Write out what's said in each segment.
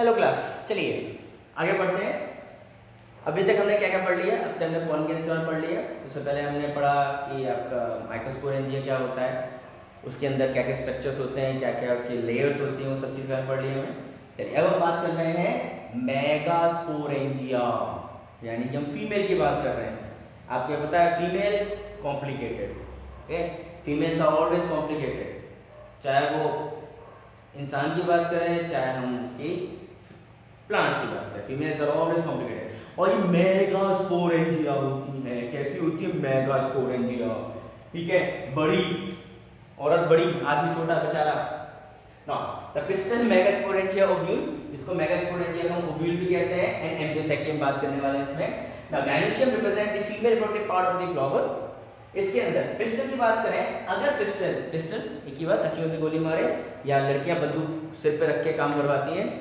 Hello class, चलिए आगे बढ़ते हैं। अभी तक हमने क्या क्या पढ़ लिया? अब तक हमने पॉलन गैस के बारे में पढ़ लिया। उससे पहले हमने पढ़ा कि आपका माइक्रोस्पोरेंजिया क्या होता है, उसके अंदर क्या क्या स्ट्रक्चर्स होते हैं, क्या क्या उसकी लेयर्स होती हैं, वो सब चीज़ का पढ़ लिया हमने। चलिए अब हम बात कर रहे हैं मेगास्पोरेंजिया, यानी कि हम फीमेल की बात कर रहे हैं। आपको पता है female complicated, okay, females are always complicated, चाहे वो इंसान की बात करें चाहे हम उसकी प्लांट्स की बात करें, फीमेल्स आर ऑलवेज कॉम्प्लिकेटेड। और ये मेगास्पोरेंजिया होती है, कैसी होती है मेगास्पोरेंजिया? ठीक है, बड़ी औरत बड़ी, आदमी छोटा बेचारा। Now the pistol megasporangia ovule, इसको मेगास्पोरेंजिया का ओव्यूल भी कहते हैं, एंड एम्ब्रियोसेकियम बात करने वाले हैं इसमें। Now gynoecium represent the female productive part of the flower. इसके अंदर पिस्टल की बात करें, अगर पिस्टल एक ही बात, अखियों से गोली मारे या लड़कियां बंदूक सिर पे रख के काम करवाती हैं।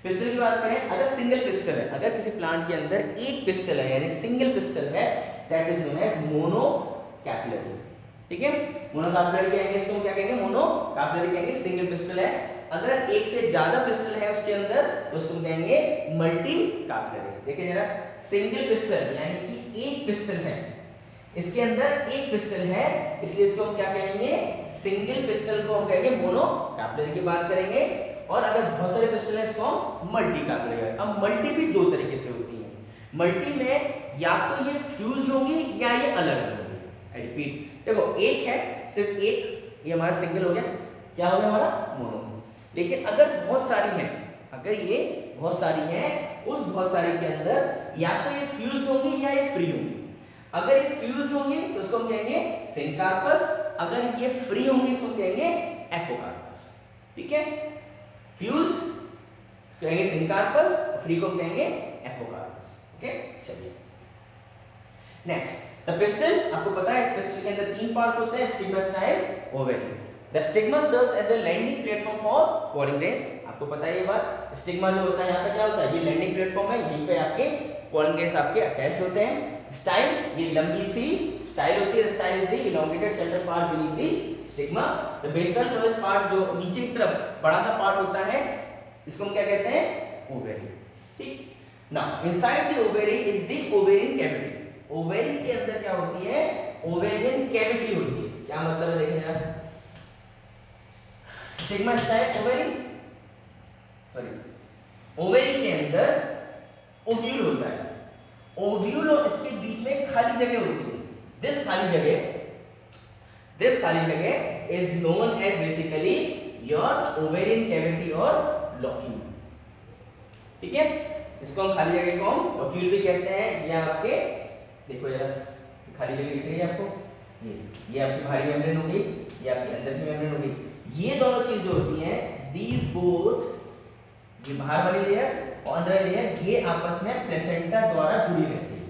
पिस्टल की बात करें, अगर सिंगल पिस्टल है, अगर किसी प्लांट के अंदर एक पिस्टल है यानी सिंगल पिस्टल है, दैट इज नोन एज मोनोकैपिलरी। ठीक है, मोनोकैपिलरी कहेंगे इसको, हम क्या कहेंगे? मोनोकैपिलरी कहेंगे, सिंगल पिस्टल है। अगर एक से ज्यादा पिस्टल है उसके अंदर तो उसको कहेंगे मल्टी कैपिलरी। देखिए जरा, सिंगल पिस्टल यानी कि एक पिस्टल है, इसके अंदर एक पिस्टल है, इसलिए इसको हम क्या कहेंगे? सिंगल पिस्टल को हम कहेंगे मोनोकैपिलरी की बात करेंगे। और अगर बहुत सारे पिस्टल है इसको हम मल्टी कैपिलरी। अब मल्टी भी दो तरीके से होती है। मल्टी में या तो ये फ्यूज्ड होंगी या ये अलग अलग होंगी। आई रिपीट, देखो एक है सिर्फ एक, ये हमारा सिंगल हो गया, क्या हो गया हमारा? मोनो। लेकिन अगर बहुत सारी हैं, अगर ये बहुत सारी हैं, उस बहुत सारी के अंदर या तो ये फ्यूज्ड होंगी या ये फ्री होंगी। अगर ये फ्यूज्ड होंगे तो उसको हम कहेंगे सिनकार्पस, अगर ये फ्री होंगे इसको हम कहेंगे एपोकार्पस। ठीक है, फ्यूज्ड कहेंगे सिनकार्पस, फ्री को हम कहेंगे एपोकार्पस। ओके, चलिए नेक्स्ट, द पिस्टल। आपको पता है पिस्टल के अंदर तीन पार्ट्स होते हैं, stigma, style, ovary. The stigma serves as a landing platform for pollen grains. आपको पता है ये बात, स्टिग्मा जो होता है यहाँ पे क्या होता है? ये लैंडिंग प्लेटफॉर्म है, यहीं पे आपके पॉलिन ग्रेन्स आपके अटैच्ड होते हैं। स्टाइल, ये लंबी सी स्टाइल होती है, style is the elongated center part beneath the stigma. The basal tallest part, जो नीचे की तरफ बड़ा सा पार्ट होता है, इसको हम क्या कहते हैं? ओवेरी। ठीक, now inside the ovary is the ovarian cavity. Ovary के अंदर क्या होती है? ओवेरियन कैविटी होती है। क्या मतलब है देखें जरा, stigma, style, ovary, sorry, ovary के अंदर ओव्यूल होता है। ओव्यूल और इसके बीच में खाली जगह होती है। दिस खाली जगह is known as basically your ovarian cavity और लॉक्यूल। ठीक है, इसको हम खाली जगह को हम लॉक्यूल भी कहते हैं। ये आपके देखो जरा, खाली जगह दिख रही है आपको, ये आपकी बाहरी मेम्ब्रेन हो गई, ये आपकी अंदर की मेम्ब्रेन हो गई। ये दोनों चीज जो होती हैं, दीज बोथ, ये बाहर वाली लेयर और अंदर वाली लेयर, ये आपस में प्लेसेंटा द्वारा जुड़ी रहती है।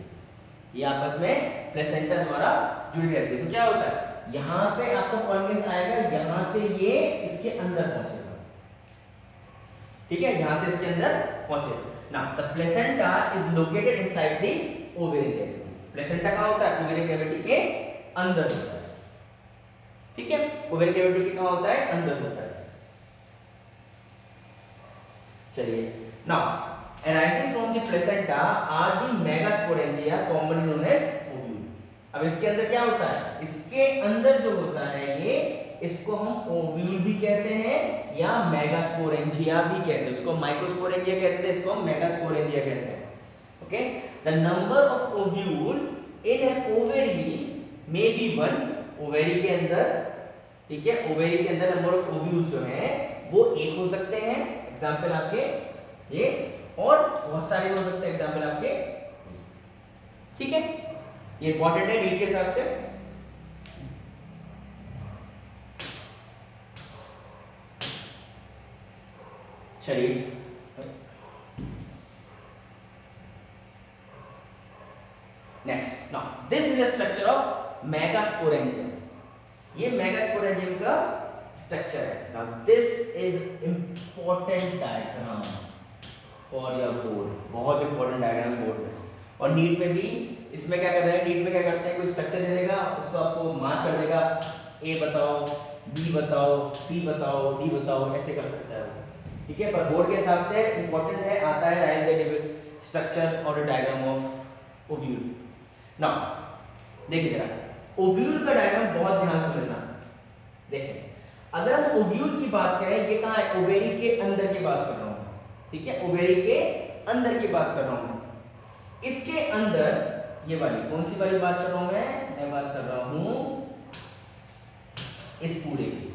ये आपस में प्लेसेंटा द्वारा जुड़ी रहती है। तो क्या होता है, यहाँ पे आपका पॉलिन ग्रेन्स आएगा, यहाँ से ये इसके अंदर पहुंचेगा। ठीक है, यहाँ से इसके अंदर पहुंचेगा। Now the placenta is located inside the ovarian cavity. Placenta कहाँ होता है? ओवेरियन कैविटी के अंदर होता है। ठीक है, ओवेरियन कैविटी के कहाँ होता है? अंदर होता है। चलिए, now arising from the placenta are the megasporangia commonly known as ovule। अब इसके अंदर क्या होता है? इसके अंदर जो होता है ये, इसको हम ओव्यूल भी कहते हैं या मेगास्पोरेंजिया भी कहते हैं। उसको माइक्रोस्पोरेंजिया कहते थे, इसको हम मेगास्पोरेंजिया कहते हैं। Okay, the number of ovule in an ovary may be 1। Ovary के अंदर, ठीक है, ओवेरी के अंदर नंबर ऑफ ओव्यूल्स जो हैं वो एक हो सकते हैं, एग्जांपल आपके ये, और बहुत सारे हो सकते हैं, एग्जांपल आपके। ठीक है, ये इंपॉर्टेंट है रीड के हिसाब से। चलिए next, now this is a structure of megasporangium. ये मेगास्पोरेंजियम का स्ट्रक्चर है। Now this is important diagram for your board, बहुत इंपॉर्टेंट डायग्राम बोर्ड में। और नीट में भी इसमें क्या कर रहे हैं, नीट में क्या करते हैं, कोई स्ट्रक्चर दे देगा, उसको आपको मार्क कर देगा, ए बताओ, बी बताओ, सी बताओ, डी बताओ, ऐसे कर सकता है वो। ठीक है, पर बोर्ड के हिसाब से इंपॉर्टेंट है, आता है राइट द स्ट्रक्चर और डायग्राम ऑफ ओव्यूल। नाउ देखिए जरा, ओव्यूल का डायग्राम बहुत ध्यान से समझना। देखें, अगर हम ओव्यूल की बात करें, ये कहाँ है, ओवेरी के अंदर की बात कर रहा हूँ, ठीक है, ओवेरी के अंदर की बात कर रहा हूँ। इसके अंदर ये वाली कौन सी वाली बात कर रहा हूँ मैं बात कर रहा हूँ इस पूरे की,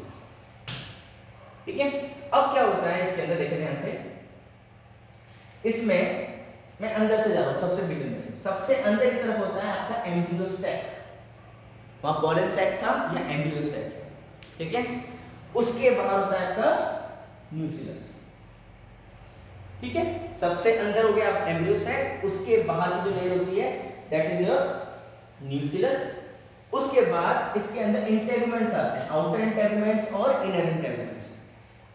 ठीक है। अब क्या होता है इसके अंदर, देखें ध्यान से, इसमें मैं अंदर से जा रहा हूँ, सबसे मिडिल में से, सबसे अंदर की तरफ होता है आपका एम्ब्रियो सैक, वहां पॉलन सैक था या एम्ब्रियो सैक, ठीक है। उसके बाहर होता है आपका न्यूक्लियस, ठीक है। सबसे अंदर हो गया आप एम्ब्रियो सैक, उसके बाहर की जो लेयर होती है दैट इज योर न्यूक्लियस। उसके बाद इसके अंदर इंटेगुमेंट्स आते हैं, आउटर इंटेगुमेंट्स और inner integuments.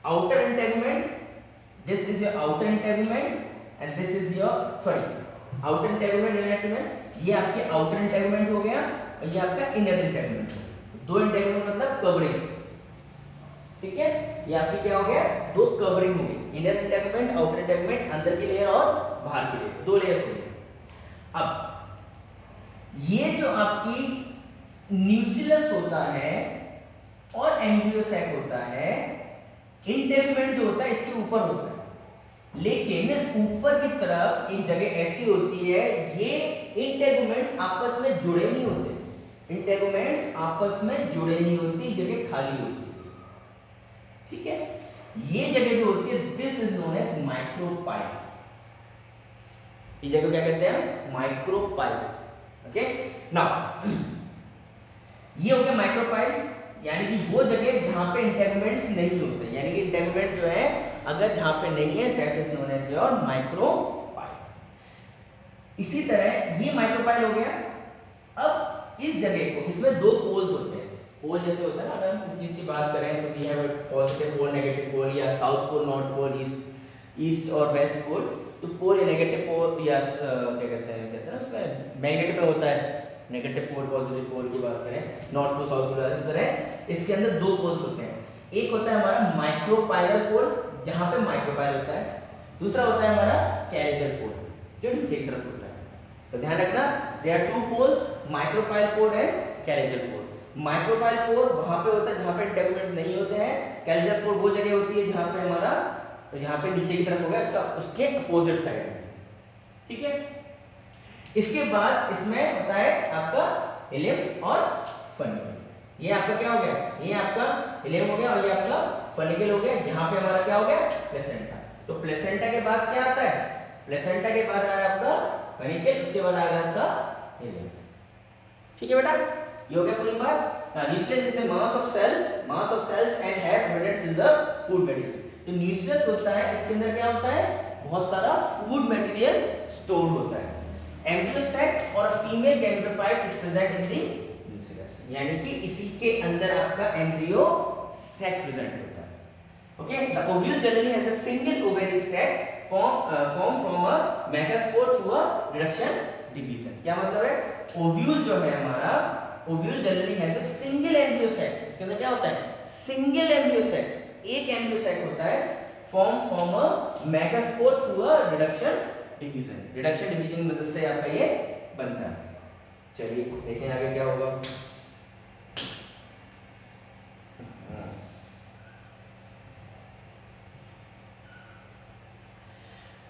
Outer integument, this is your outer integument and this is your sorry outer integument, inner integument, ये आपके आउटर इंटेगुमेंट हो गया और ये आपका इनर इंटेगुमेंट। दो इंटेगुमेंट मतलब कवरिंग, ठीक है, ये आपकी क्या हो गया, दो कवरिंग हो गई, इनर इंटेगुमेंट, आउटर इंटेगुमेंट, अंदर की लेयर और बाहर की लेयर, दो लेयर्स हो गई। अब ये जो आपकी न्यूक्लियस होता है और एम्ब्रियो सैक होता है, इंटेगुमेंट जो होता है इसके ऊपर होता है, लेकिन ऊपर की तरफ एक जगह ऐसी होती है, ये इंटेगुमेंट्स आपस में जुड़े नहीं होते, इंटेगुमेंट्स आपस में जुड़े नहीं होती, जगह खाली होती है, ठीक है। ये जगह जो होती है this is known as micropyle, ये जगह क्या कहते हैं, माइक्रोपाइल, ओके। नाउ ये हो गया माइक्रोपाइल, यानी कि वो जगह जहां पे इंटेगुमेंट्स नहीं होते, यानी कि इंटेगुमेंट्स जो है अगर जहां पे नहीं है that is known as your micropyle. इसी तरह ये माइक्रोपाइल हो गया। अब इस जगह को, इसमें दो पोल्स होते हैं, पोल जैसे होता है ना, अगर हम इस चीज की बात करें तो we have positive pole, negative pole, या south pole, north pole, east और वेस्ट पोल। तो पोल या नेगेटिव पोल या क्या कहते हैं उसमें मैग्नेट में होता है नेगेटिव पोल, पॉजिटिव पोल की बात करें, नॉर्थ पोल, साउथ पोल, इस तरह इसके अंदर दो पोल्स होते हैं। एक होता है हमारा माइक्रोपाइलर पोल, जहां पे माइक्रोपाइल होता है, दूसरा होता है हमारा कैरिजल पोल, जो नीचे की तरफ होता है। तो ध्यान रखना, there are two poles, micropyle pole and chalazal pole. Micropyle pole वहां पे होता है जहां पे इंटेगुमेंट्स नहीं होते हैं, कैरिजल पोल वो जगह होती है जहां पे हमारा, जहां पे नीचे की तरफ होगा उसका, उसके अपोजिट साइड में, ठीक है। इसके बाद इसमें होता है आपका इलियम और फर्निकल। ये आपका क्या हो गया, ये आपका इलियम हो गया और ये आपका फर्निकल हो गया। यहाँ पे हमारा क्या हो गया, प्लेसेंटा। तो प्लेसेंटा के बाद क्या आता है, प्लेसेंटा के बाद आया आपका फर्निकल, उसके बाद आएगा आपका इलियम, ठीक है बेटा, ये हो गया पूरी बात। Nucleus is the mass of cells and have abundant is the food material. तो न्यूक्लियस होता है, इसके अंदर क्या होता है, बहुत सारा फूड मटेरियल स्टोर होता है। एम्ब्रियो सैक और female gametophyte is present in the nucleus, यानी कि इसी के अंदर आपका एम्ब्रियो सैक प्रेजेंट होता है, okay. The ovule generally has a single ovary sac formed from a megaspore through a reduction division। क्या मतलब है, ओव्यूल जो है हमारा, ovule generally has a single embryo sac, इसके अंदर क्या होता है, सिंगल एम्ब्रियो सैक, एक एम्ब्रियो सैक होता है, formed from a megaspore through a reduction division। Reduction division की मदद से आपका ये बनता है। चलिए देखें आगे क्या होगा।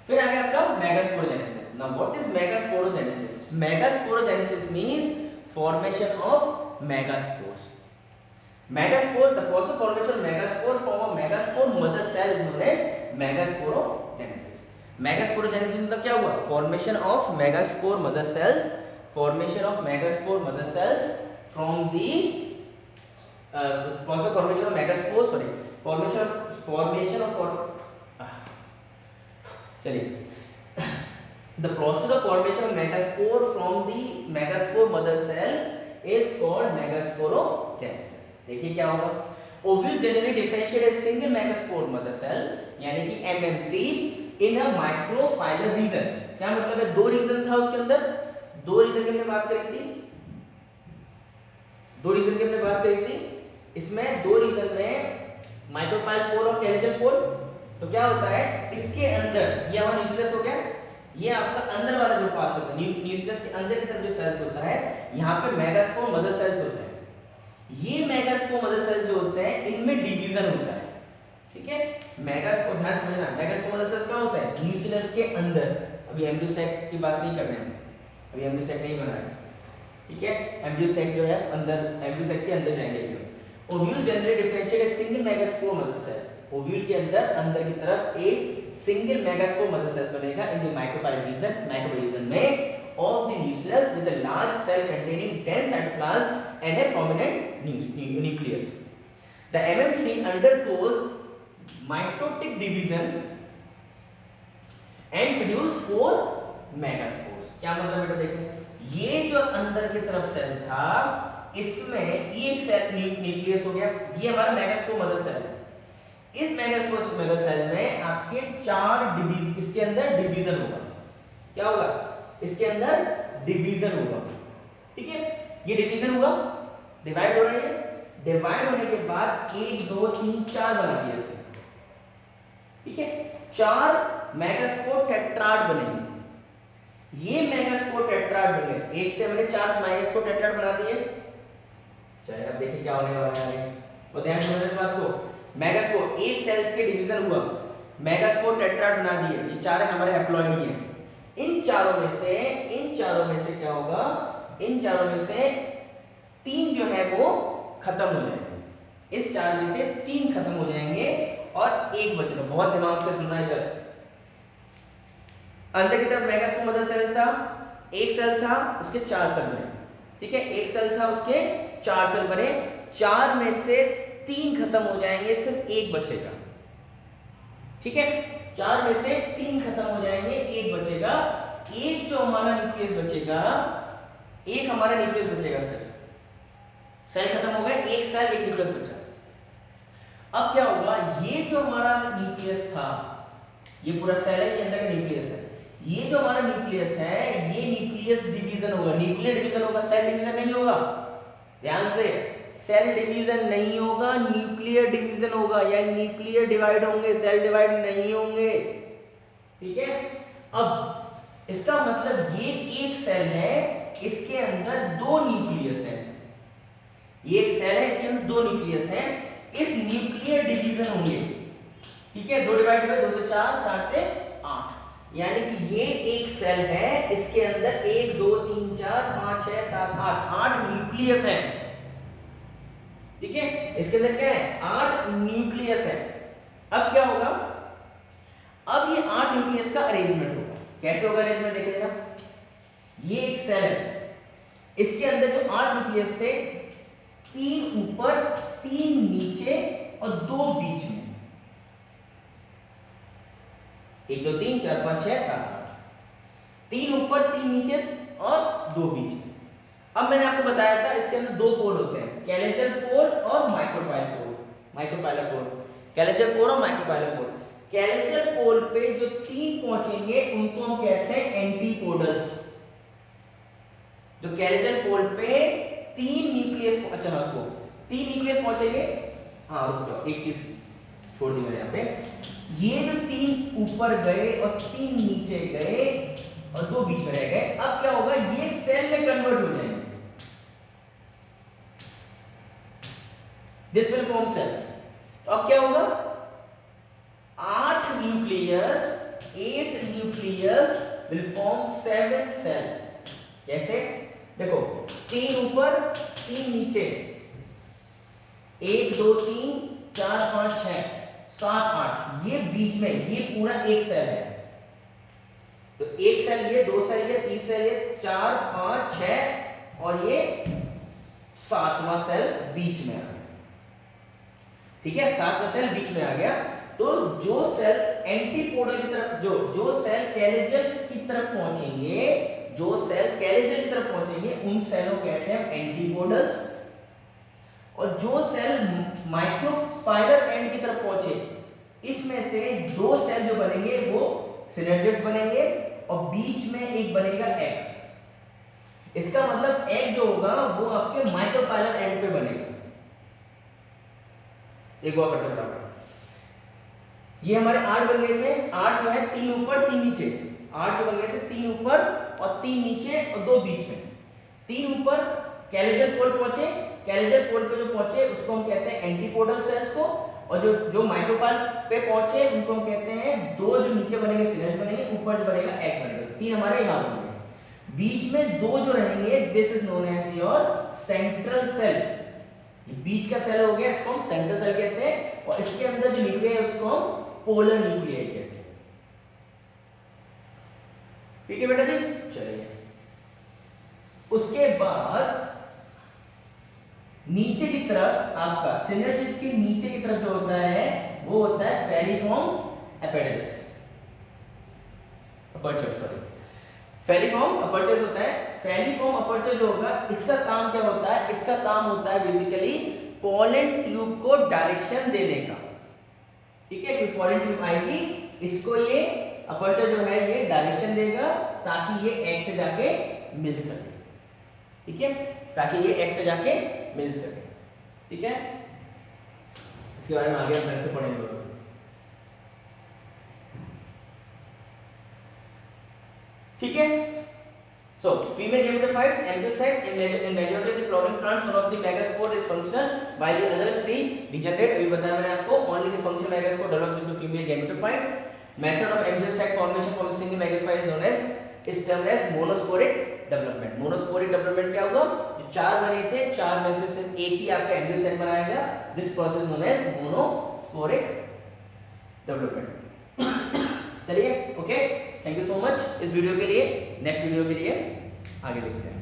फिर आगे आपका megasporogenesis. Now what is megasporogenesis? Megasporogenesis means formation of megaspores. Megaspore, the process of formation of megaspore from a megaspore mother cell is known as megasporogenesis. Megasporogenesis मतलब क्या हुआ, formation of megaspore mother cells, formation of megaspore mother cells from the process of formation of megaspore, sorry formation of चलिए the process of formation of megaspore from the megaspore mother cell is called megasporogenesis। देखिए क्या होगा, ovules generally differentiate as single megaspore mother cell यानी कि MMC in a micropylar region। क्या मतलब है, दो रीजन था उसके अंदर, दो रीजन की हमने बात करी थी, दो रीजन की हमने बात करी थी। इसमें दो रीजन में माइक्रोपाइल पोल और कैरिजल पोल, तो क्या होता है इसके अंदर, ये हमारा न्यूक्लियस हो गया, ये आपका अंदर वाला जो पार्ट होता है न्यूक्लियस के अंदर की तरफ जो सेल्स होता है, यहाँ पे मेगास्पोर मदर सेल्स होते हैं। ये मेगास्पोर मदर सेल्स जो होते हैं इनमें डिवीजन होता है, ठीक है। मेगास्पोर, ध्यान समझना, मेगास्पोर मदर सेल्स कहाँ होता है, न्यूक्लियस के अंदर। अभी एम्ब्रियो सैक की बात नहीं कर रहे हैं, अभी एम्ब्रियो सैक नहीं बना है, ठीक है। एम्ब्रियो सैक जो है अंदर, एम्ब्रियो सैक के अंदर जाएंगे अभी। Ovule generally differentiate a single megaspore mother sales. Ovule के अंदर की तरफ एक सिंगल मेगास्पोर मदर सेल्स बनेगा इन द माइक्रोपाइल रीजन में of the nucleus with a large cell containing dense cytoplasm and a prominent nucleus. The MMC undergoes mitotic division and produce 4 megaspores. क्या मतलब बेटा देखें, ये जो अंदर की तरफ सेल था इसमें ये एक सेल न्यूक्लियस हो गया, ये हमारा मेगास्पोर मदर सेल है। इस मेगास्पोर मदर सेल में आपके 4 डिवीजन, इसके अंदर डिवीजन होगा। क्या होगा, इसके अंदर डिवीजन होगा, ठीक है। ये डिवीजन हुआ, डिवाइड हो रहा है, डिवाइड होने के बाद 1 2 3 4 बना दिया इसने, ठीक है। 4 मेगास्पोर टेट्राड बनेंगे। ये मेगास्पोर टेट्राड बने, एक से हमने 4 मेगास्पोर टेट्राड बना दिए। चलिए अब देखिए क्या होने वाला है, और ध्यान से समझने बात को। मेगास्पोर, एक सेल्स के डिवीजन हुआ, मेगास्पोर टेट्राड बना दिए, ये 4 हमारे हैप्लॉइड ही हैं। इन चारों में से क्या होगा, इन चारों में से 3 जो है वो खत्म हो जाएंगे। इस 4 में से 3 खत्म हो जाएंगे और एक बचेगा। बहुत दिमाग से सुनना इधर। अंदर की तरफ मेगास्पोर मदर सेल्स था, एक सेल था उसके 4 सेल बने, ठीक है। एक सेल था उसके 4 सेल बने, 4 में से 3 खत्म हो जाएंगे, सिर्फ एक बचेगा, ठीक है। 4 में से 3 खत्म हो जाएंगे, एक बचेगा। एक जो हमारा न्यूक्लियस बचेगा, एक हमारा न्यूक्लियस बचेगा, सेल खत्म हो गए, एक सेल एक न्यूक्लियस बचा। अब क्या होगा, ये जो हमारा न्यूक्लियस था, ये पूरा सेल है, ये अंदर का न्यूक्लियस है। ये जो हमारा न्यूक्लियस है, ये न्यूक्लियस डिवीजन होगा, न्यूक्लियर डिवीजन होगा, सेल डिवीजन नहीं होगा। ध्यान से, सेल डिवीजन नहीं होगा, न्यूक्लियर डिवीजन होगा, या न्यूक्लियर डिवाइड होंगे, सेल डिवाइड नहीं होंगे, ठीक है। अब इसका मतलब ये एक सेल है, इसके अंदर 2 न्यूक्लियस है। ये एक सेल है, इसके अंदर 2 न्यूक्लियस है, इस न्यूक्लियर डिवीजन होंगे, ठीक है। 2 डिवाइड हुए, 2 से 4, 4 से 8, यानी कि ये एक सेल है, इसके अंदर 1 2 3 4 5 6 7 8 न्यूक्लियस है, ठीक है। इसके अंदर क्या है, 8 न्यूक्लियस है। अब क्या होगा, अब ये 8 न्यूक्लियस का अरेंजमेंट होगा। कैसे होगा अरेंजमेंट, देखिएगा। ये एक सेल है, इसके अंदर जो 8 न्यूक्लियस थे, 3 ऊपर 3 नीचे और 2 बीच में, 1 2 3 4 5 6 7 8, 3 ऊपर 3 नीचे और 2 बीच में। अब मैंने आपको बताया था इसके अंदर 2 पोल होते हैं, कैलेचर पोल और माइक्रोपाइलर पोल। कैलेचर पोल और माइक्रोपाइलर पोल। कैलेचर पोल पे जो 3 पहुंचेंगे उनको हम कहते हैं एंटीपोडल्स। जो कैलेचर पोल पे 3 न्यूक्लियस, अच्छा आपको 3 न्यूक्लियस पहुंचेंगे। हाँ रुक जाओ, एक चीज छोड़ दी मैंने यहाँ पे। ये जो 3 ऊपर गए और 3 नीचे गए और 2 बीच में रह गए, अब क्या होगा, ये सेल में कन्वर्ट हो जाएंगे। This will form cells. तो अब क्या होगा, 8 न्यूक्लियस विल फॉर्म 7 सेल। कैसे, देखो 3 ऊपर 3 नीचे, 1 2 3 4 5 6 7 8, ये बीच में, ये पूरा एक सेल है। तो एक सेल ये, 2 सेल ये, 3 सेल ये, 4 5 6 और ये 7वां सेल बीच में आ गया, ठीक है। 7वां सेल बीच में आ गया। तो जो सेल एंटीपोडल की तरफ, जो सेल कैलेजल की तरफ पहुंचेंगे, उन सेलों कहते हैं एंटीपोडल्स। और जो सेल माइक्रोपाइलर एंड की तरफ पहुंचे, इसमें से 2 सेल जो बनेंगे वो सिनर्जिड्स बनेंगे और बीच में एक बनेगा एग। इसका मतलब एग जो होगा वो आपके माइक्रोपाइलर एंड पे बनेगा। एक बार करते हैं, ये हमारे 8 बन गए थे, 8 जो है 3 ऊपर 3 नीचे, 8 जो बन गए थे 3 ऊपर और 3 नीचे और 2 बीच में। 3 ऊपर कैलेजल पोल पहुंचे, कैलेजल पोल पे जो पहुंचे उसको हम कहते हैं एंटीपोडल सेल्स को, और जो माइक्रोपाल पे पहुंचे उनको हम कहते हैं, 2 जो नीचे बनेंगे सिनेज बनेंगे, ऊपर जो बनेगा एग बनेगा। 3 हमारे यहाँ बन गए, बीच में 2 जो रहेंगे this is known as your central cell. बीच का सेल हो गया, इसको हम सेंट्रल सेल कहते हैं, और इसके अंदर जो न्यूक्लियस है उसको हम पोलर न्यूक्लियस कहते हैं। ठीक है बेटा जी, चलिए उसके बाद नीचे की तरफ आपका सिनर्जिस के नीचे की तरफ जो होता है वो होता है फेलिफॉर्म एपेंडेजेस, अपर्चर, सॉरी फेलिफॉर्म अपर्चर होता है। फेलिफॉर्म अपर्चर जो होगा इसका काम क्या होता है, इसका काम होता है बेसिकली पोलन ट्यूब को डायरेक्शन देने का। ठीक है, कि पोलन ट्यूब आएगी, इसको ये अपर्चर जो है ये डायरेक्शन देगा ताकि ये एग से जाके मिल सके। ठीक है, ताकि ये एग से जाके मिल सके। ठीक है, इसके बारे में आगे हम ढंग से पढ़ेंगे। ठीक है, so female gametophytes amphiphytes in majority of the flowering plants, one of the megaspore is functional while the other 3 degenerate। अभी बताया मैंने आपको, only the functional megaspore develops into female gametophytes। Method of amphiphyte formation from a single megaspore is known as is termed as monosporic development। monosporic development क्या होगा, जो 4 बने थे 4 में से सिर्फ एक ही आपका एम्ब्रियोसाइट बनाएगा, this process known as monosporic development। चलिए, okay, thank you so much इस वीडियो के लिए। नेक्स्ट वीडियो के लिए आगे देखते हैं।